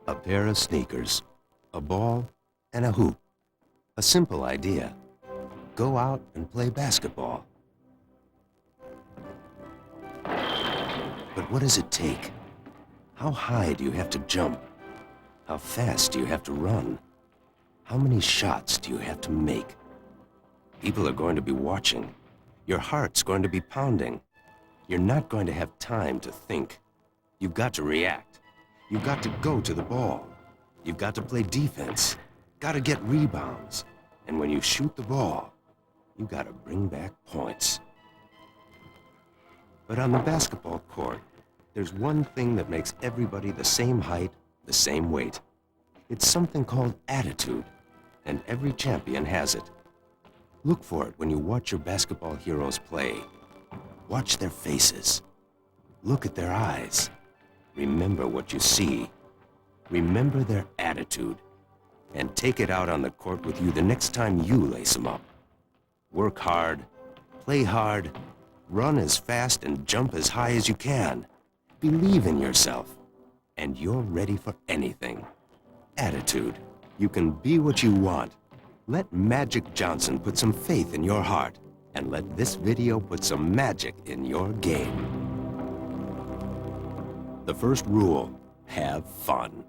A pair of sneakers, a ball, and a hoop. A simple idea. Go out and play basketball. But what does it take? How high do you have to jump? How fast do you have to run? How many shots do you have to make? People are going to be watching. Your heart's going to be pounding. You're not going to have time to think. You've got to react. You've got to go to the ball. You've got to play defense. Got to get rebounds. And when you shoot the ball, you got to bring back points. But on the basketball court, there's one thing that makes everybody the same height, the same weight. It's something called attitude, and every champion has it. Look for it when you watch your basketball heroes play. Watch their faces. Look at their eyes. Remember what you see. Remember their attitude. And take it out on the court with you the next time you lace them up. Work hard, play hard, run as fast and jump as high as you can. Believe in yourself, and you're ready for anything. Attitude. You can be what you want. Let Magic Johnson put some faith in your heart, and let this video put some magic in your game. The first rule, have fun.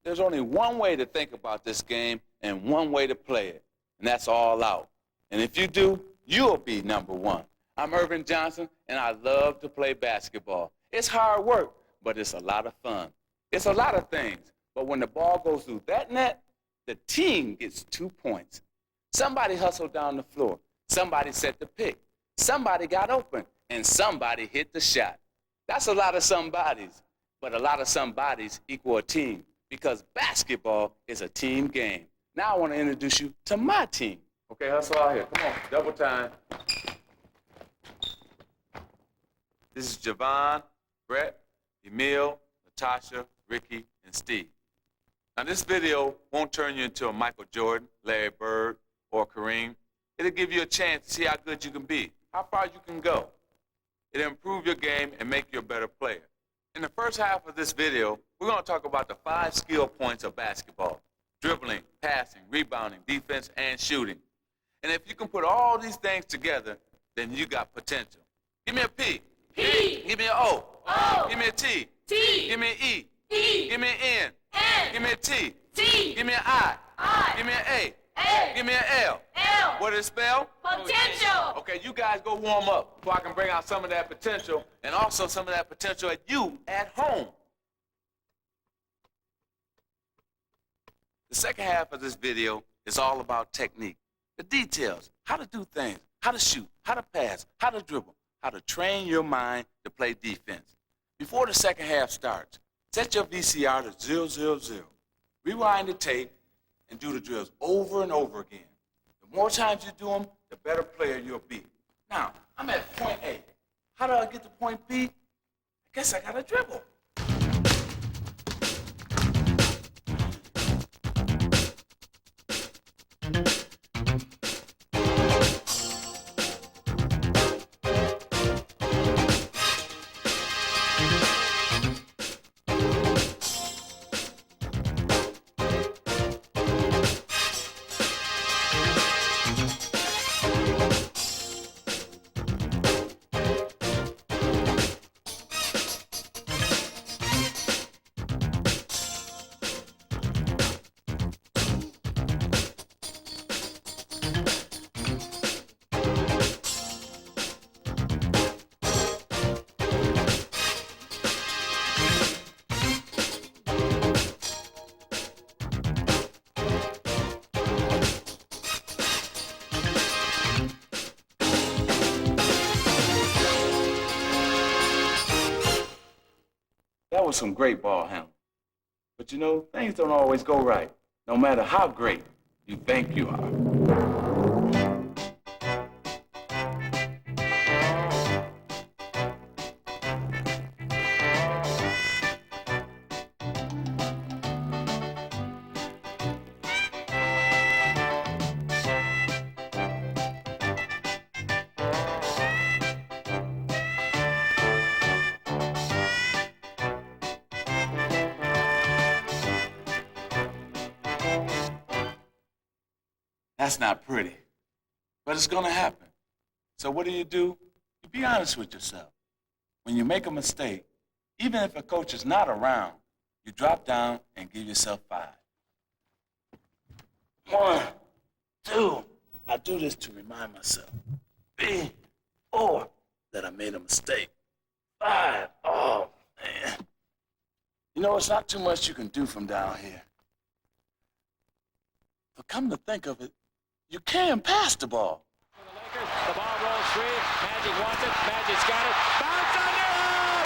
There's only one way to think about this game and one way to play it, and that's all out. And if you do, you'll be number one. I'm Irvin Johnson, and I love to play basketball. It's hard work, but it's a lot of fun. It's a lot of things, but when the ball goes through that net, the team gets 2 points. Somebody hustled down the floor. Somebody set the pick. Somebody got open, and somebody hit the shot. That's a lot of somebodies, but a lot of somebodies equal a team, because basketball is a team game. Now I want to introduce you to my team. Okay, hustle out here. Come on, double time. This is Javon, Brett, Emil, Natasha, Ricky, and Steve. Now this video won't turn you into a Michael Jordan, Larry Bird, or Kareem. It'll give you a chance to see how good you can be, how far you can go. It'll improve your game and make you a better player. In the first half of this video, we're going to talk about the 5 skill points of basketball: dribbling, passing, rebounding, defense, and shooting. And if you can put all these things together, then you got potential. Give me a P. P. Give me an O. O. Give me a T. T. Give me an E. E. Give me an N. N. Give me a T. T. Give me an I. I. Give me an A. A. Give me an L. L. What does it spell? Potential. Okay, you guys go warm up so I can bring out some of that potential, and also some of that potential at you at home. The second half of this video is all about technique. The details, how to do things, how to shoot, how to pass, how to dribble, how to train your mind to play defense. Before the second half starts, set your VCR to 000. Rewind the tape and do the drills over and over again. The more times you do them, the better player you'll be. Now, I'm at point A. How do I get to point B? I guess I gotta dribble. That was some great ball handling. But you know, things don't always go right, no matter how great you think you are. That's not pretty, but it's gonna happen. So what do? You be honest with yourself. When you make a mistake, even if a coach is not around, you drop down and give yourself 5. 1, 2. I do this to remind myself. 3, 4, that I made a mistake. 5, oh man. You know, it's not too much you can do from down here. But come to think of it, you can pass the ball. The ball rolls free. Magic wants it. Magic's got it. Bounce under!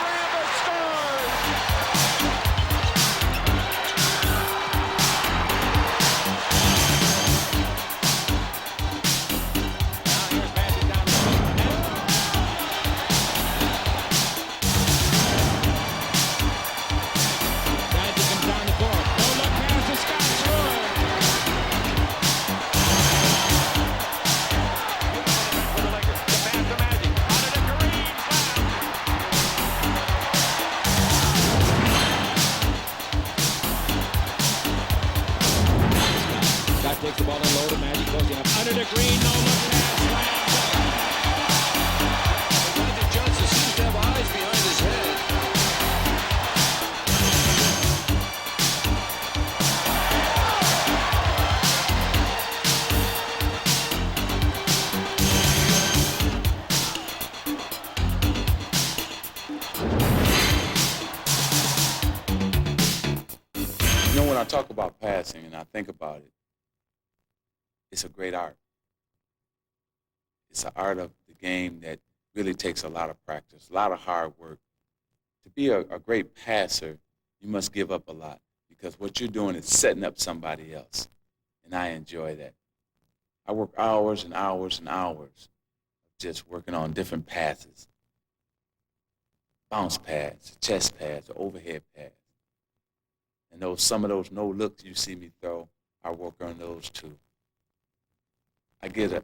Rambus scores! Now here's Magic down the middle. Magic comes down the court. No look pass to Scott. Sure! Takes the ball and low to Magic, goes in up under the green, no look pass, slams. Magic Johnson seems to have eyes behind his head. You know, when I talk about passing and I think about it, it's a great art. It's an art of the game that really takes a lot of practice, a lot of hard work. To be a great passer, you must give up a lot because what you're doing is setting up somebody else. And I enjoy that. I work hours and hours and hours just working on different passes. Bounce pads, chest pads, overhead pads. And some of those no looks you see me throw, I work on those too. I get a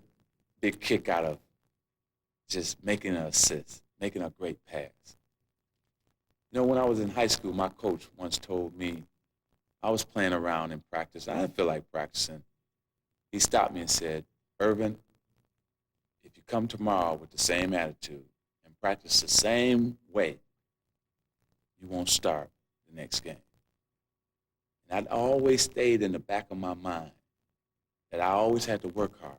big kick out of just making an assist, making a great pass. You know, when I was in high school, my coach once told me, I was playing around in practice. I didn't feel like practicing. He stopped me and said, Irvin, if you come tomorrow with the same attitude and practice the same way, you won't start the next game. And that always stayed in the back of my mind, that I always had to work hard,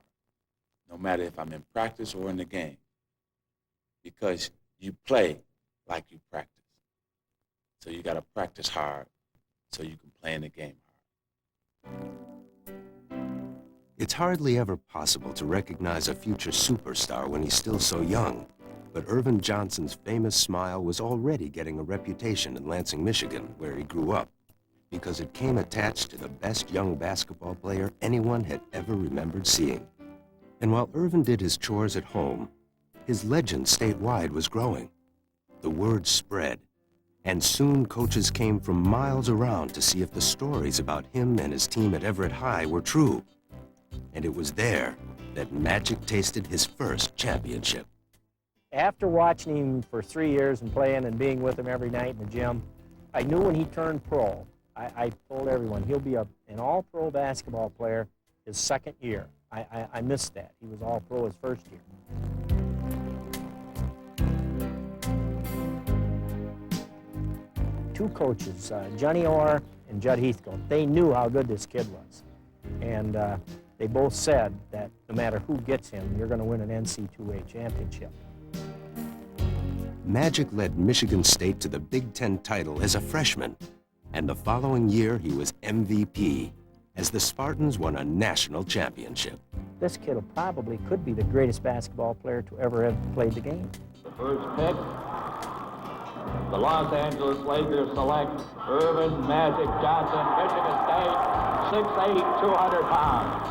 no matter if I'm in practice or in the game, because you play like you practice. So you got to practice hard so you can play in the game hard. It's hardly ever possible to recognize a future superstar when he's still so young, but Irvin Johnson's famous smile was already getting a reputation in Lansing, Michigan, where he grew up. because it came attached to the best young basketball player anyone had ever remembered seeing. And while Irvin did his chores at home, his legend statewide was growing. The word spread, and soon coaches came from miles around to see if the stories about him and his team at Everett High were true. And it was there that Magic tasted his first championship. After watching him for 3 years and playing and being with him every night in the gym, I knew when he turned pro, I told everyone he'll be an all-pro basketball player his second year. I missed that. He was all-pro his first year. Two coaches, Johnny Orr and Judd Heathcote, they knew how good this kid was. And they both said that no matter who gets him, you're going to win an NC2A championship. Magic led Michigan State to the Big Ten title as a freshman, and the following year he was MVP as the Spartans won a national championship. This kid probably could be the greatest basketball player to ever have played the game. The first pick, the Los Angeles Lakers select Irvin Magic Johnson, Michigan State, 6'8", 200 pounds.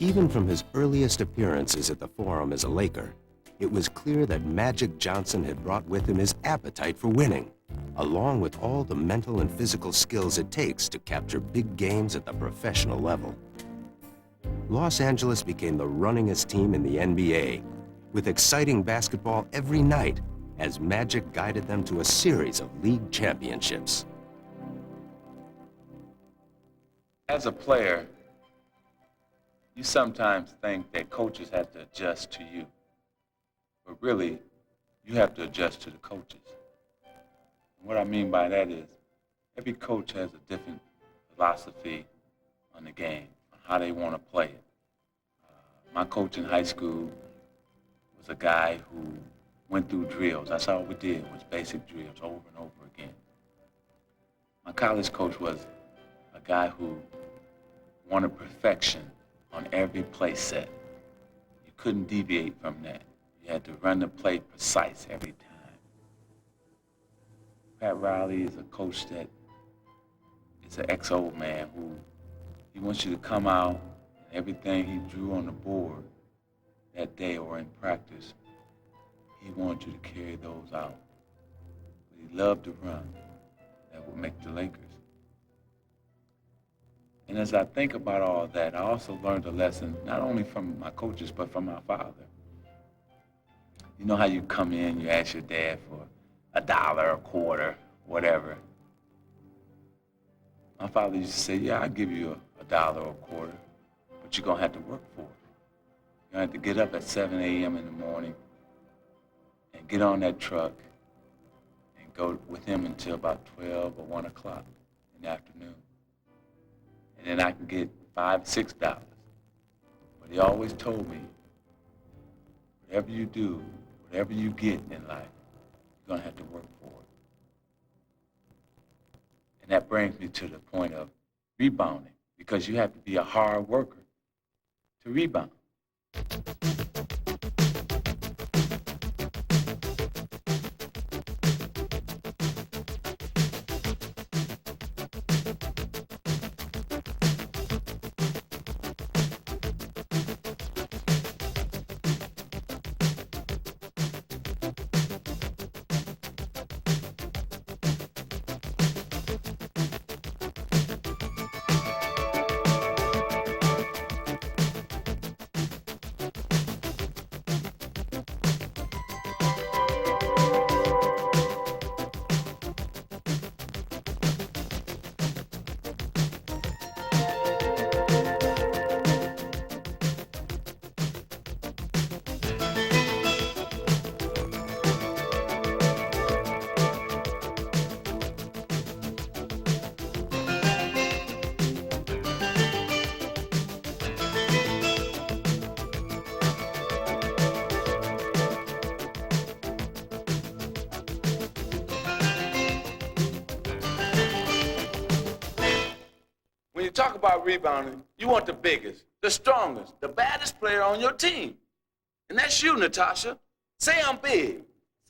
Even from his earliest appearances at the Forum as a Laker, it was clear that Magic Johnson had brought with him his appetite for winning, along with all the mental and physical skills it takes to capture big games at the professional level. Los Angeles became the runningest team in the NBA, with exciting basketball every night as Magic guided them to a series of league championships. As a player, you sometimes think that coaches have to adjust to you. But really, you have to adjust to the coaches. And what I mean by that is, every coach has a different philosophy on the game, on how they want to play it. My coach in high school was a guy who went through drills. That's all we did, was basic drills over and over again. My college coach was a guy who wanted perfection on every play set. You couldn't deviate from that. You had to run the play precise every time. Pat Riley is a coach that is an ex-old man who he wants you to come out and everything he drew on the board that day or in practice, he wanted you to carry those out. But he loved to run. That would make the Lakers. And as I think about all that, I also learned a lesson, not only from my coaches, but from my father. You know how you come in, you ask your dad for $1, a quarter, whatever. My father used to say, yeah, I'll give you $1 or a quarter, but you're going to have to work for it. You're going to have to get up at 7 a.m. in the morning and get on that truck and go with him until about 12 or 1 o'clock in the afternoon. And then I can get $5, $6. But he always told me, whatever you do, whatever you get in life, you're going to have to work for it. And that brings me to the point of rebounding, because you have to be a hard worker to rebound. When you talk about rebounding, you want the biggest, the strongest, the baddest player on your team. And that's you, Natasha. Say I'm big.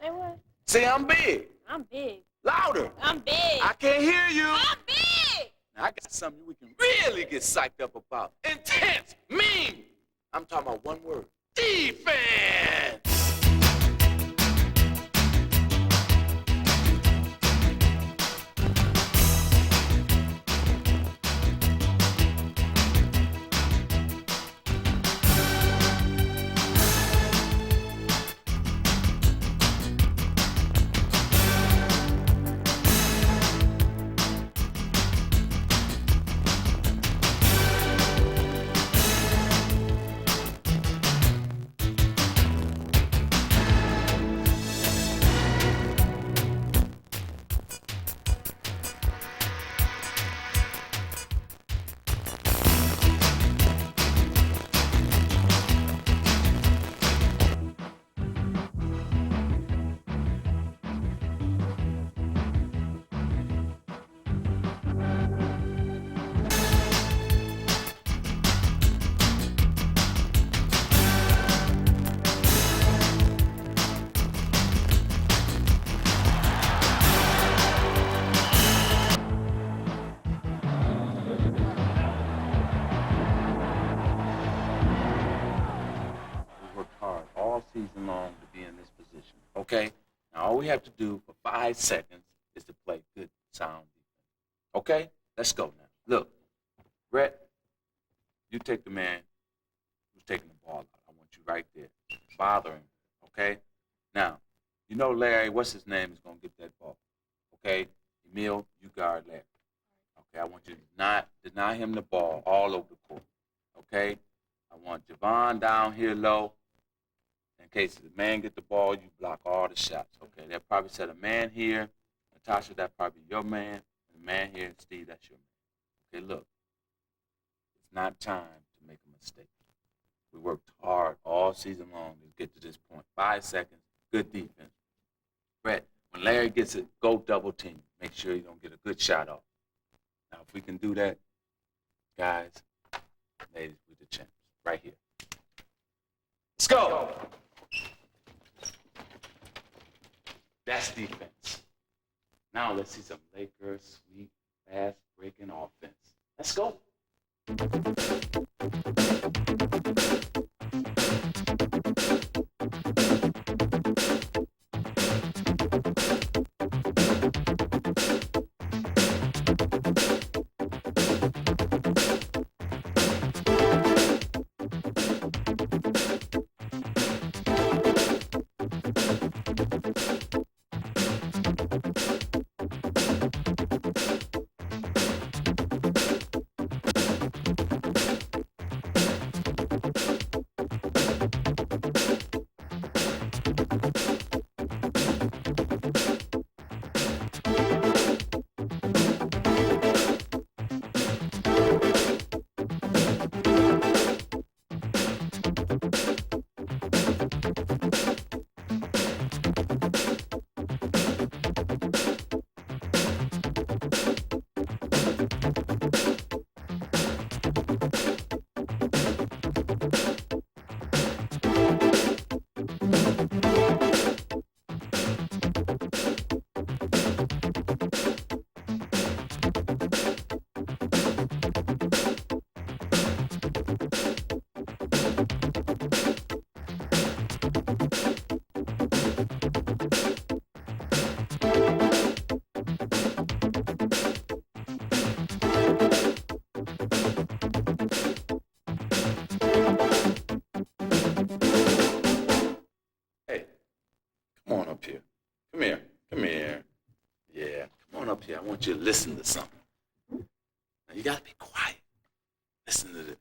Say what? Say I'm big. I'm big. Louder. I'm big. I can't hear you. I'm big. Now, I got something we can really get psyched up about. Intense, mean. I'm talking about one word. Defense. Season long to be in this position. Okay? Now all we have to do for 5 seconds is to play good sound defense. Okay? Let's go now. Look, Brett, you take the man who's taking the ball out. I want you right there. Bother him. Okay? Now, you know Larry, what's his name, is gonna get that ball. Okay? Emil, you guard Larry. Okay, I want you to not deny him the ball all over the court. Okay? I want Javon down here low. In case the man get the ball, you block all the shots. Okay, they'll probably set a man here. Natasha, that's probably your man. And the man here, Steve, that's your man. Okay, look. It's not time to make a mistake. We worked hard all season long to get to this point. 5 seconds, good defense. Brett, when Larry gets it, go double team. Make sure you don't get a good shot off. Now, if we can do that, guys, ladies, we're the champs. Right here. Let's go. That's defense. Now let's see some Lakers sweet, fast breaking offense. Let's go. I want you to listen to something. Now you gotta be quiet. Listen to this.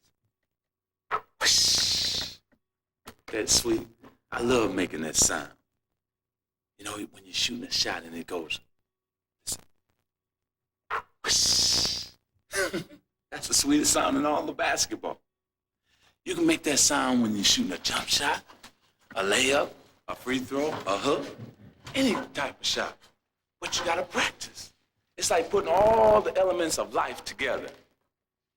Whoosh. That's sweet. I love making that sound. You know, when you're shooting a shot and it goes, whoosh. That's the sweetest sound in all of basketball. You can make that sound when you're shooting a jump shot, a layup, a free throw, a hook, any type of shot. But you gotta practice. It's like putting all the elements of life together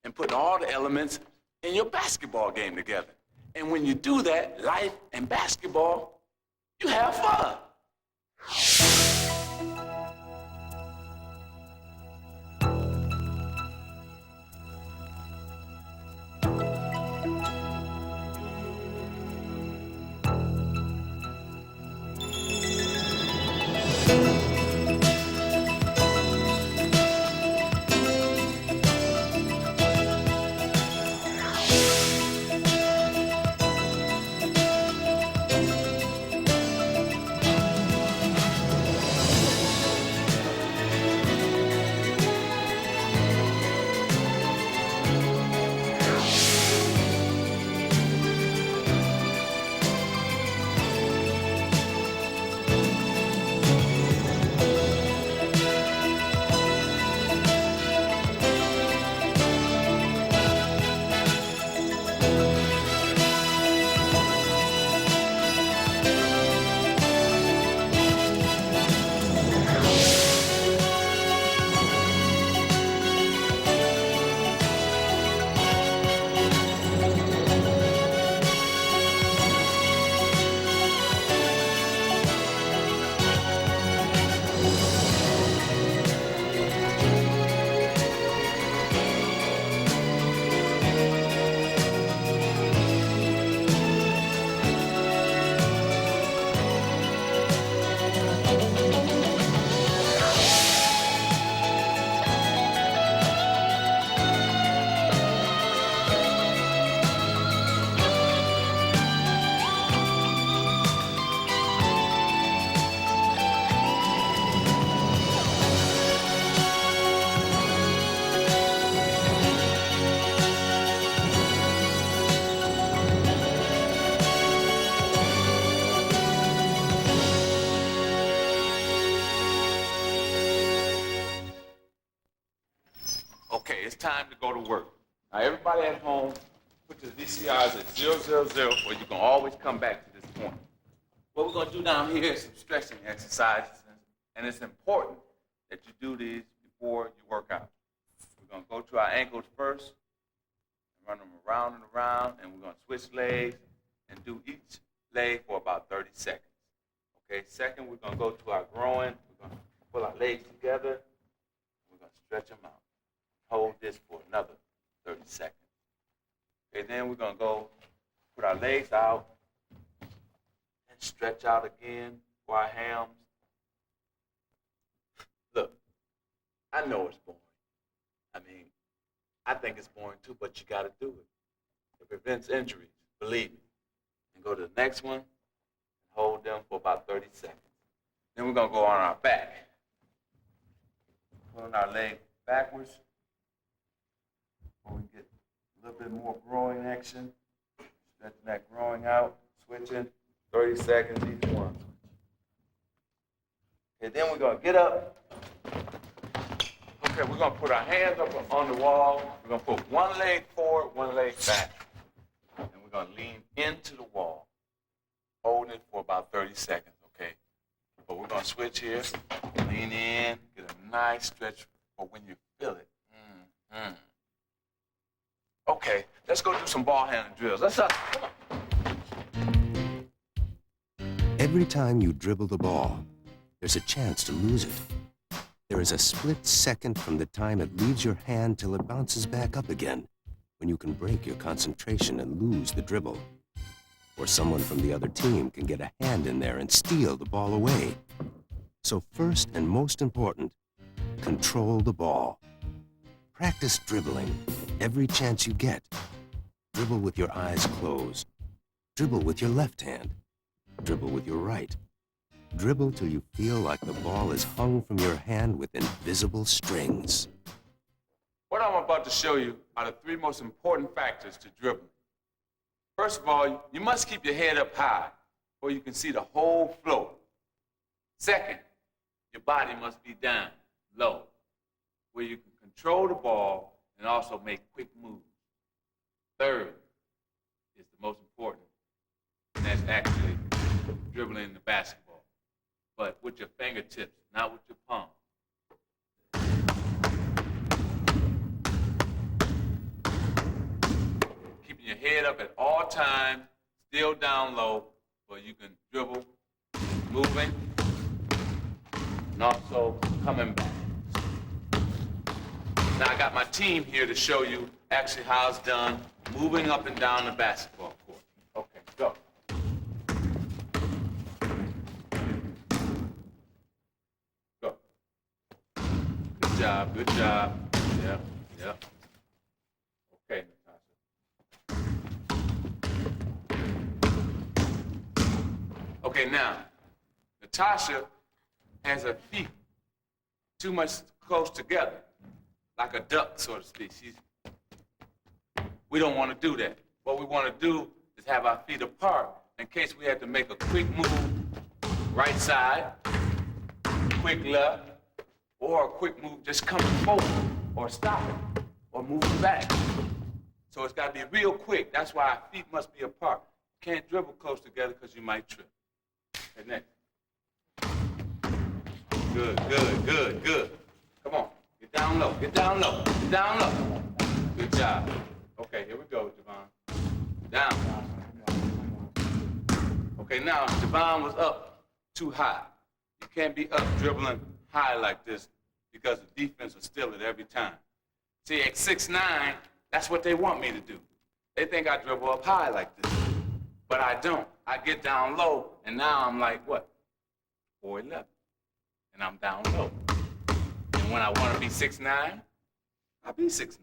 and putting all the elements in your basketball game together. And when you do that, life and basketball, you have fun. Okay, it's time to go to work. Now, everybody at home, put your VCRs at 000, or you can always come back to this point. What we're going to do down here is some stretching exercises, and it's important that you do these before you work out. We're going to go to our ankles first, run them around and around, and we're going to switch legs and do each leg for about 30 seconds. Okay, second, we're going to go to our groin. We're going to pull our legs together. We're going to stretch them out. Hold this for another 30 seconds. Okay, then we're going to go put our legs out and stretch out again for our hams. Look, I know it's boring. I mean, I think it's boring too, but you got to do it. It prevents injuries, believe me. And go to the next one and hold them for about 30 seconds. Then we're going to go on our back. Pulling our leg backwards. We get a little bit more groin action. Stretching that groin out, switching, 30 seconds each one. Okay, then we're going to get up. Okay, we're going to put our hands up on the wall. We're going to put one leg forward, one leg back. And we're going to lean into the wall, holding it for about 30 seconds, okay? But we're going to switch here, lean in, get a nice stretch for when you feel it. Mm-hmm. Okay, let's go do some ball handling drills. Let's come on. Every time you dribble the ball, there's a chance to lose it. There is a split second from the time it leaves your hand till it bounces back up again, when you can break your concentration and lose the dribble. Or someone from the other team can get a hand in there and steal the ball away. So first and most important, control the ball. Practice dribbling every chance you get. Dribble with your eyes closed. Dribble with your left hand. Dribble with your right. Dribble till you feel like the ball is hung from your hand with invisible strings. What I'm about to show you are the three most important factors to dribbling. First of all, you must keep your head up high where you can see the whole floor. Second, your body must be down, low, where you can control the ball and also make quick moves. Third is the most important, and that's actually dribbling the basketball, but with your fingertips, not with your palm. Keeping your head up at all times, still down low, where you can dribble, moving, and also coming back. Now I got my team here to show you actually how it's done, moving up and down the basketball court. Okay, go. Go. Good job, good job. Yeah, yeah. Okay, Natasha. Okay, now, Natasha has her feet too much close together, like a duck, so to speak. We don't want to do that. What we want to do is have our feet apart in case we have to make a quick move, right side, quick left, or a quick move just coming forward, or stopping, or moving back. So it's got to be real quick. That's why our feet must be apart. You can't dribble close together because you might trip. Okay, next. Good, good, good, good. Come on. Get down low, get down low, get down low. Good job. Okay, here we go, Javon. Down. Okay, now, Javon was up too high. You can't be up dribbling high like this because the defense will steal it every time. See, at 6'9", that's what they want me to do. They think I dribble up high like this. But I don't. I get down low, and now I'm like, what? 4'11". And I'm down low. And when I want to be 6'9", I'll be 6'9".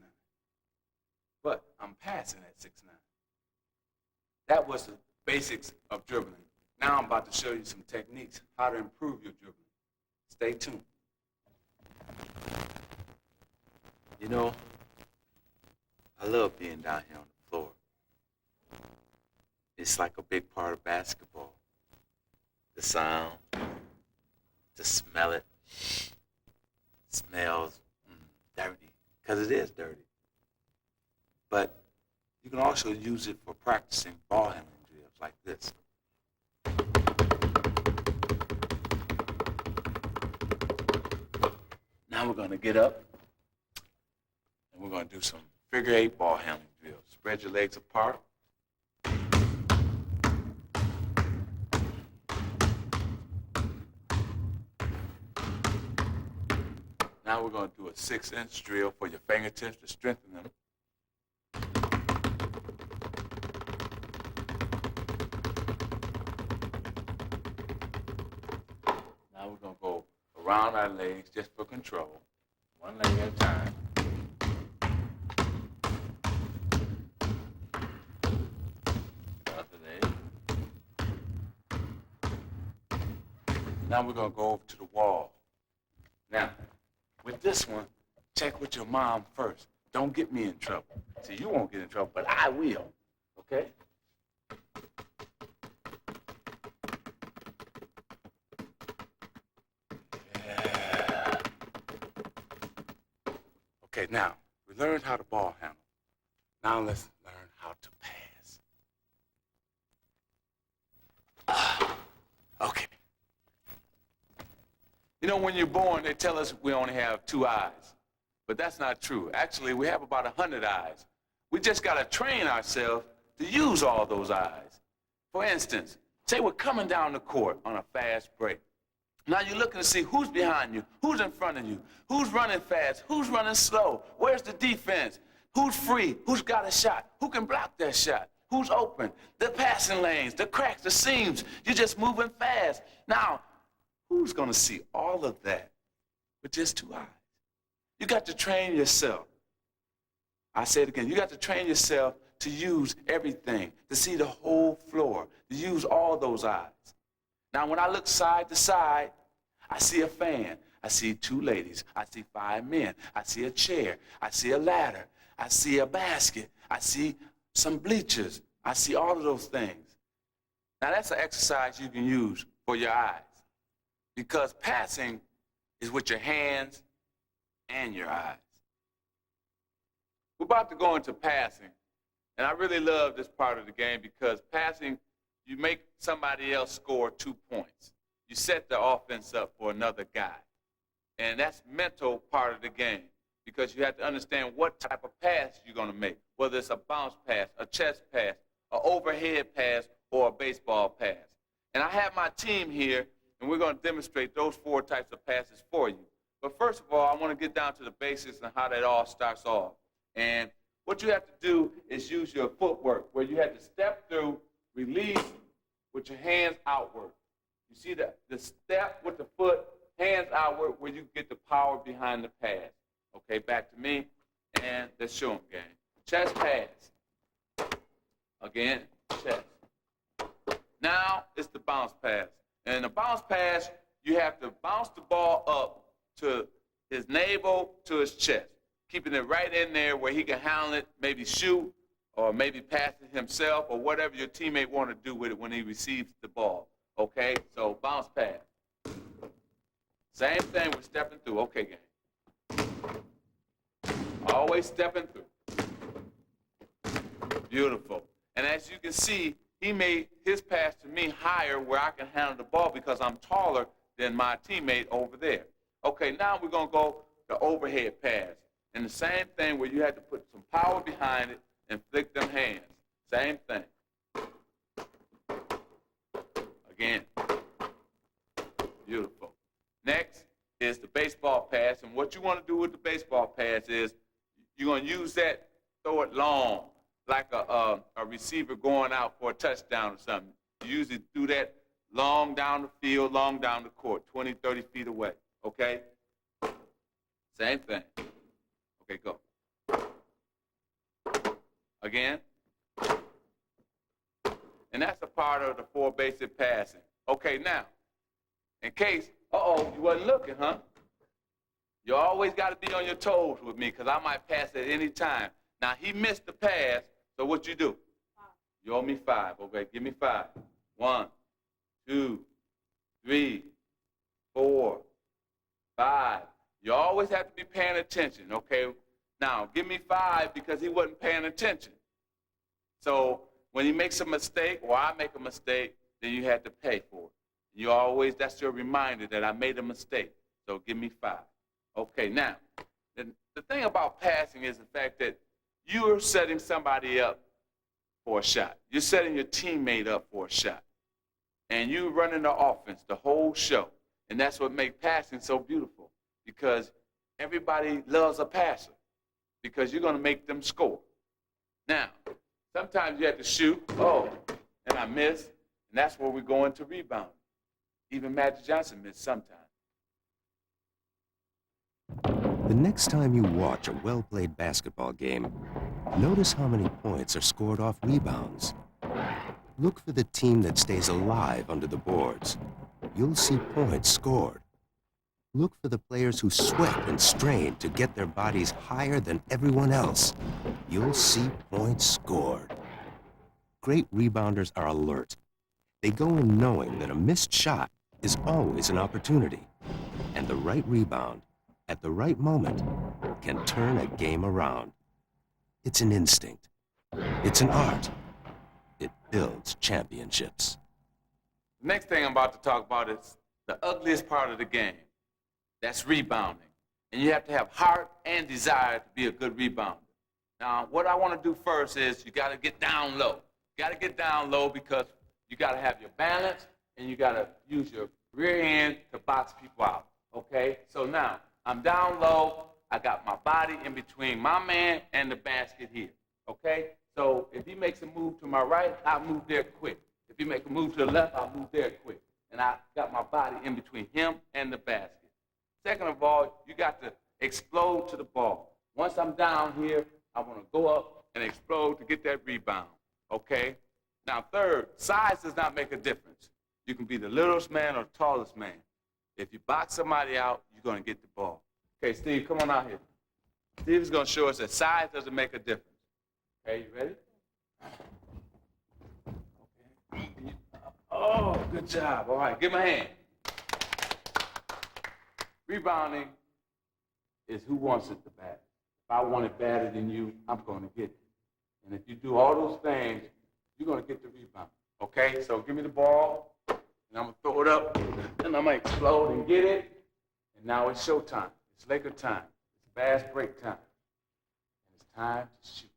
But I'm passing at 6'9". That was the basics of dribbling. Now I'm about to show you some techniques, how to improve your dribbling. Stay tuned. You know, I love being down here on the floor. It's like a big part of basketball. The sound, to smell it, smells dirty, because it is dirty. But you can also use it for practicing ball handling drills like this. Now we're going to get up and we're going to do some figure 8 ball handling drills. Spread your legs apart. Now we're going to do a 6-inch drill for your fingertips to strengthen them. Now we're going to go around our legs just for control. One leg at a time. Other leg. Now we're going to go over to the wall. Now, with this one, check with your mom first. Don't get me in trouble. See, you won't get in trouble, but I will, okay? Yeah. Okay, now, we learned how to ball handle. Now let's learn how to pass. Okay. You know, when you're born, they tell us we only have 2 eyes. But that's not true. Actually, we have about 100 eyes. We just got to train ourselves to use all those eyes. For instance, say we're coming down the court on a fast break. Now you're looking to see who's behind you, who's in front of you, who's running fast, who's running slow, where's the defense, who's free, who's got a shot, who can block that shot, who's open, the passing lanes, the cracks, the seams. You're just moving fast. Now, who's going to see all of that with just 2 eyes? You got to train yourself. I say it again. You got to train yourself to use everything, to see the whole floor, to use all those eyes. Now, when I look side to side, I see a fan. I see 2 ladies. I see 5 men. I see a chair. I see a ladder. I see a basket. I see some bleachers. I see all of those things. Now, that's an exercise you can use for your eyes. Because passing is with your hands and your eyes. We're about to go into passing, and I really love this part of the game because passing, you make somebody else score 2 points. You set the offense up for another guy. And that's mental part of the game because you have to understand what type of pass you're going to make, whether it's a bounce pass, a chest pass, an overhead pass, or a baseball pass. And I have my team here, and we're going to demonstrate those 4 types of passes for you. But first of all, I want to get down to the basics and how that all starts off. And what you have to do is use your footwork, where you have to step through, release with your hands outward. You see the step with the foot, hands outward, where you get the power behind the pass. Okay, back to me, and let's show them again. Chest pass. Again, chest. Now it's the bounce pass. And the bounce pass, you have to bounce the ball up to his navel, to his chest, keeping it right in there where he can handle it, maybe shoot, or maybe pass it himself, or whatever your teammate want to do with it when he receives the ball. Okay, so bounce pass. Same thing with stepping through. Okay, gang. Always stepping through. Beautiful. And as you can see, he made his pass to me higher where I can handle the ball because I'm taller than my teammate over there. Okay, now we're going to go the overhead pass. And the same thing where you have to put some power behind it and flick them hands. Same thing. Again. Beautiful. Next is the baseball pass. And what you want to do with the baseball pass is you're going to use that, throw it long, like a receiver going out for a touchdown or something. You usually do that long down the field, long down the court, 20, 30 feet away. Okay? Same thing. Okay, go. Again. And that's a part of the 4 basic passing. Okay, now, in case, you wasn't looking, huh? You always got to be on your toes with me because I might pass at any time. Now, he missed the pass, so what you do? 5. You owe me 5. Okay, give me 5. 1, 2, 3, 4, 5. You always have to be paying attention, okay? Now, give me 5 because he wasn't paying attention. So when he makes a mistake or I make a mistake, then you had to pay for it. You always, that's your reminder that I made a mistake. So give me 5. Okay, now, the thing about passing is the fact that you're setting somebody up for a shot. You're setting your teammate up for a shot. And you're running the offense the whole show. And that's what makes passing so beautiful, because everybody loves a passer because you're going to make them score. Now, sometimes you have to shoot, and I miss, and that's where we go into rebounding. Even Magic Johnson missed sometimes. The next time you watch a well-played basketball game, notice how many points are scored off rebounds. Look for the team that stays alive under the boards. You'll see points scored. Look for the players who sweat and strain to get their bodies higher than everyone else. You'll see points scored. Great rebounders are alert. They go in knowing that a missed shot is always an opportunity, and the right rebound at the right moment can turn a game around. It's an instinct. It's an art. It builds championships. The next thing I'm about to talk about is the ugliest part of the game. That's rebounding. And you have to have heart and desire to be a good rebounder. Now, what I want to do first is you got to get down low. You got to get down low because you got to have your balance and you got to use your rear end to box people out, okay? So now, I'm down low. I got my body in between my man and the basket here, okay? So if he makes a move to my right, I'll move there quick. If he makes a move to the left, I'll move there quick. And I got my body in between him and the basket. Second of all, you got to explode to the ball. Once I'm down here, I want to go up and explode to get that rebound, okay? Now, third, size does not make a difference. You can be the littlest man or the tallest man. If you box somebody out, you're going to get the ball. Okay, Steve, come on out here. Steve is going to show us that size doesn't make a difference. Okay, you ready? Okay. Oh, good job. All right, give him a hand. Rebounding is who wants it the best. If I want it better than you, I'm going to get it. And if you do all those things, you're going to get the rebound. Okay, so give me the ball, and I'm going to throw it up, and I'm going to explode and get it. And now it's showtime. It's Laker time. It's fast break time. And it's time to shoot.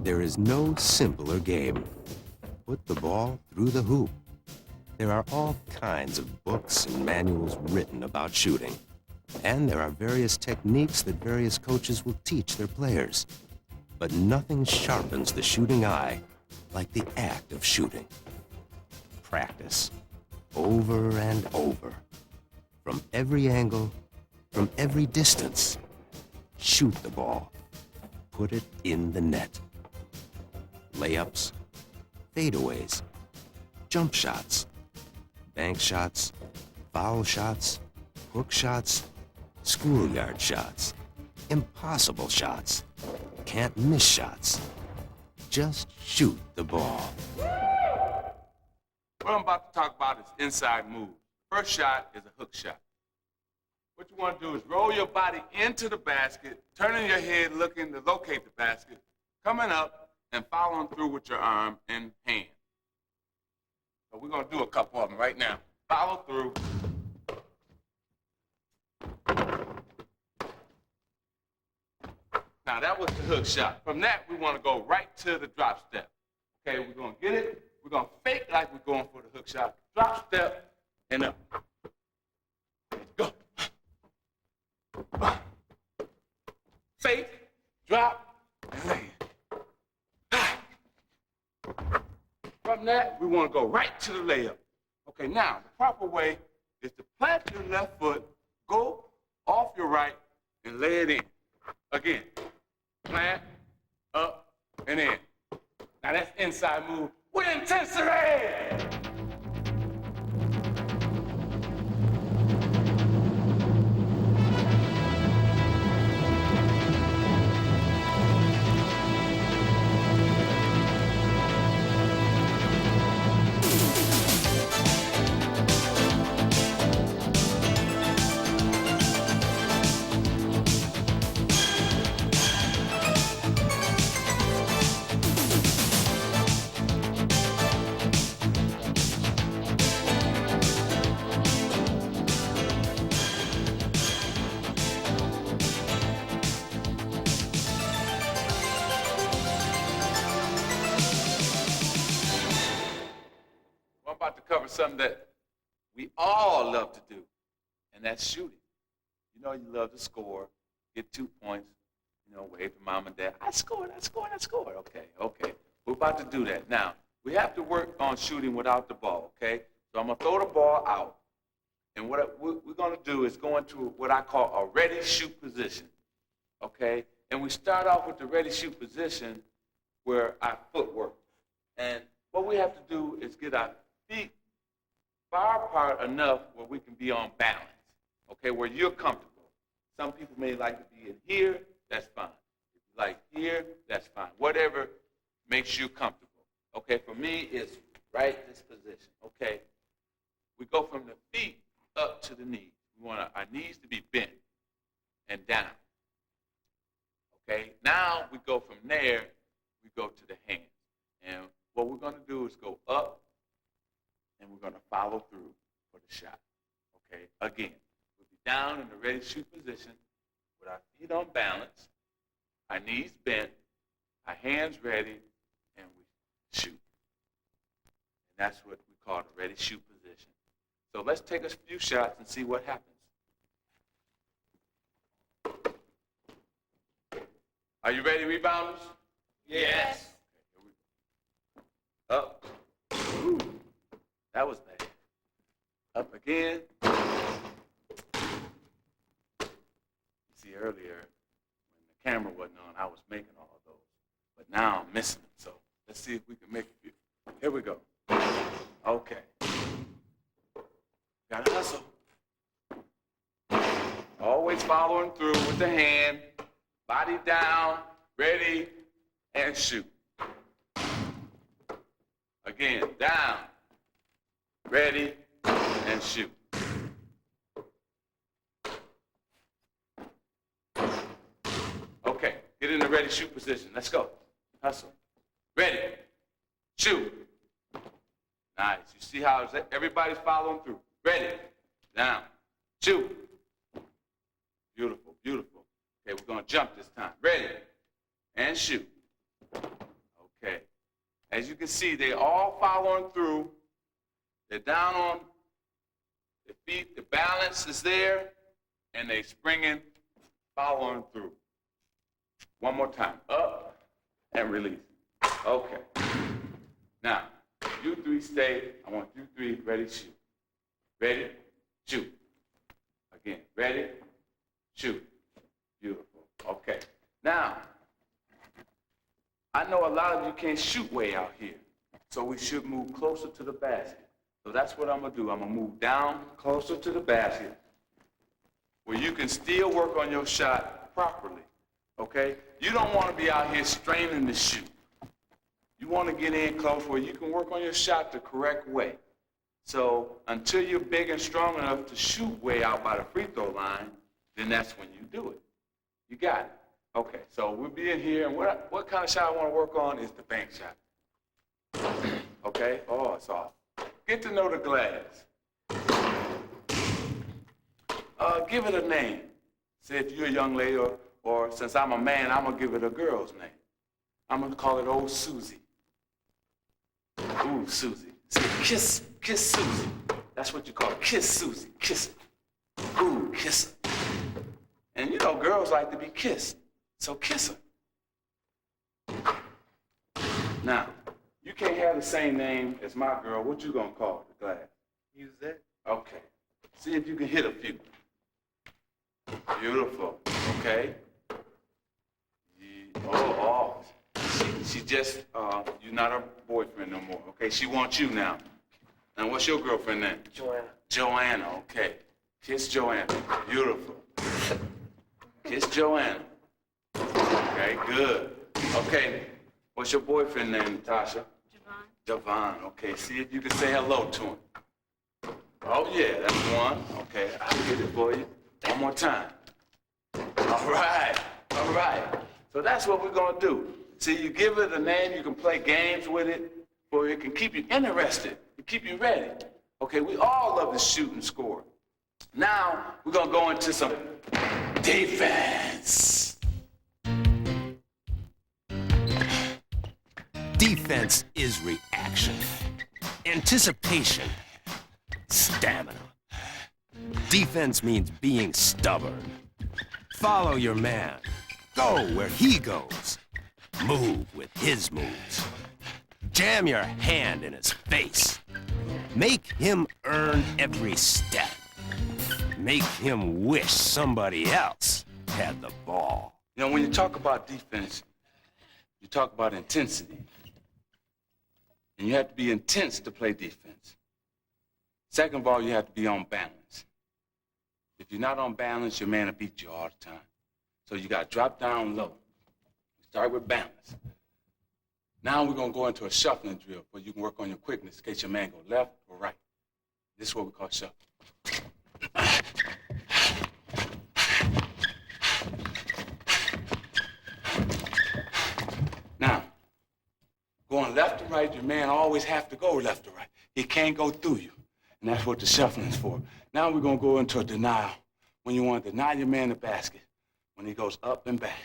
There is no simpler game. Put the ball through the hoop. There are all kinds of books and manuals written about shooting. And there are various techniques that various coaches will teach their players. But nothing sharpens the shooting eye like the act of shooting. Practice. Over and over. From every angle, from every distance. Shoot the ball. Put it in the net. Layups, fadeaways, jump shots, bank shots, foul shots, hook shots, schoolyard shots, impossible shots, can't miss shots. Just shoot the ball. What I'm about to talk about is inside moves. First shot is a hook shot. What you want to do is roll your body into the basket, turning your head looking to locate the basket, coming up and following through with your arm and hand. So we're going to do a couple of them right now. Follow through. Now that was the hook shot. From that, we want to go right to the drop step. Okay, we're going to get it. We're going to fake like we're going for the hook shot. Drop step and up. Go. Fake, drop, and land. From that, we want to go right to the layup. Okay, now, the proper way is to plant your left foot, go off your right, and lay it in. Again, plant, up, and in. Now, that's inside move with intensity! cover something that we all love to do, and that's shooting. You know, you love to score, get 2 points, you know, wave to mom and dad. I scored, I scored, I scored. Okay. We're about to do that. Now, we have to work on shooting without the ball, okay? So I'm going to throw the ball out. And what we're going to do is go into what I call a ready shoot position, okay? And we start off with the ready shoot position where our footwork. And what we have to do is get our feet far apart enough where we can be on balance, okay, where you're comfortable. Some people may like to be in here, that's fine. If you like here, that's fine. Whatever makes you comfortable. Okay, for me, it's right this position, okay? We go from the feet up to the knees. We want our knees to be bent and down. Okay, now we go from there, we go to the hands. And what we're going to do is go up, and we're going to follow through for the shot. Okay, again, we'll be down in the ready shoot position with our feet on balance, our knees bent, our hands ready, and we shoot. And that's what we call the ready shoot position. So let's take a few shots and see what happens. Are you ready, rebounders? Yes. Up. Ooh, that was bad. Up again. See, earlier, when the camera wasn't on, I was making all of those. But now I'm missing them. So let's see if we can make a few. Here we go. Okay. Gotta hustle. Always following through with the hand, body down, ready, and shoot. Again, down, ready, and shoot. Okay, get in the ready, shoot position. Let's go. Hustle. Ready, shoot. Nice. You see how everybody's following through. Ready, down, shoot. Beautiful, beautiful. Okay, we're going to jump this time. Ready, and shoot. Okay. As you can see, they're all following through. They're down on their feet. The balance is there, and they're springing, following through. One more time. Up and release. Okay. Now, you three stay. I want you three ready, shoot. Ready, shoot. Again, ready, shoot. Beautiful. Okay. Now, I know a lot of you can't shoot way out here, so we should move closer to the basket. So that's what I'm going to do. I'm going to move down closer to the basket where you can still work on your shot properly, okay? You don't want to be out here straining to shoot. You want to get in close where you can work on your shot the correct way. So until you're big and strong enough to shoot way out by the free throw line, then that's when you do it. You got it. Okay, so we'll be in here, and what kind of shot I want to work on is the bank shot. Okay? Oh, it's off. Get to know the glass. Give it a name. Say if you're a young lady, or since I'm a man, I'm going to give it a girl's name. I'm going to call it Old Susie. Ooh, Susie. Say, kiss Susie. That's what you call it. Kiss Susie. Kiss her. Ooh, kiss her. And you know, girls like to be kissed. So kiss her. Now, you can't have the same name as my girl. What you gonna call the glass? Music. Okay. See if you can hit a few. Beautiful. Okay. She just, you're not her boyfriend no more. Okay, she wants you now. Now, what's your girlfriend name? Joanna. Joanna, okay. Kiss Joanna. Beautiful. Kiss Joanna. Okay, good. Okay, what's your boyfriend name, Natasha? Javon. Javon, okay. See if you can say hello to him. Oh, yeah, that's one. Okay, I'll get it for you. One more time. All right, all right. So that's what we're going to do. See, you give it a name, you can play games with it, or it can keep you interested, and keep you ready. Okay, we all love to shoot and score. Now, we're going to go into some defense. Defense is reaction. Anticipation. Stamina. Defense means being stubborn. Follow your man. Go where he goes. Move with his moves. Jam your hand in his face. Make him earn every step. Make him wish somebody else had the ball. You know, when you talk about defense, you talk about intensity. And you have to be intense to play defense. Second of all, you have to be on balance. If you're not on balance, your man will beat you all the time. So you got to drop down low. Start with balance. Now we're going to go into a shuffling drill where you can work on your quickness in case your man go left or right. This is what we call shuffle. Now, going left to right, your man always have to go left to right. He can't go through you. And that's what the shuffling is for. Now we're going to go into a denial. When you want to deny your man the basket, when he goes up and back.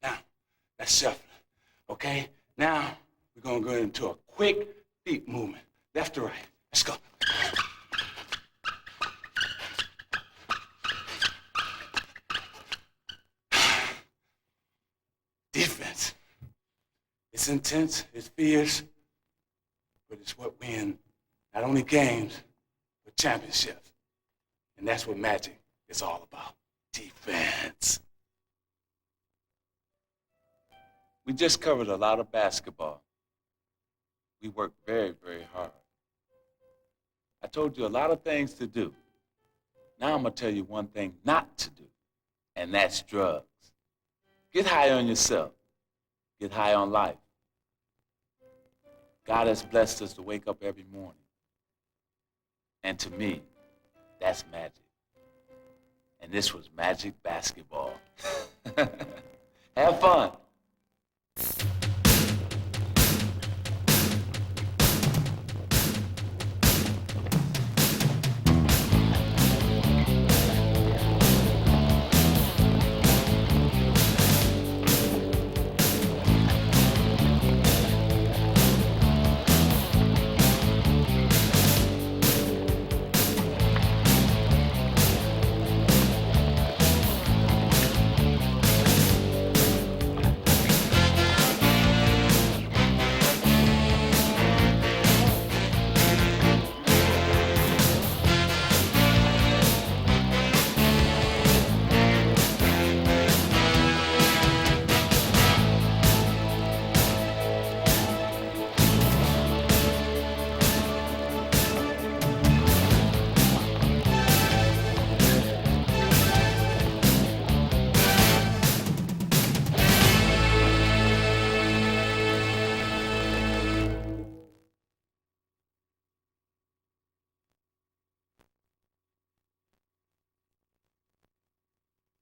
Now, that's shuffling, okay? Now, we're going to go into a quick feet movement, left to right. Let's go. Defense. It's intense, it's fierce, but it's what wins not only games, but championships. And that's what Magic is all about, defense. We just covered a lot of basketball. We worked very, very hard. I told you a lot of things to do. Now I'm going to tell you one thing not to do, and that's drugs. Get high on yourself. Get high on life. God has blessed us to wake up every morning. And to me, that's magic. And this was Magic Basketball. Have fun.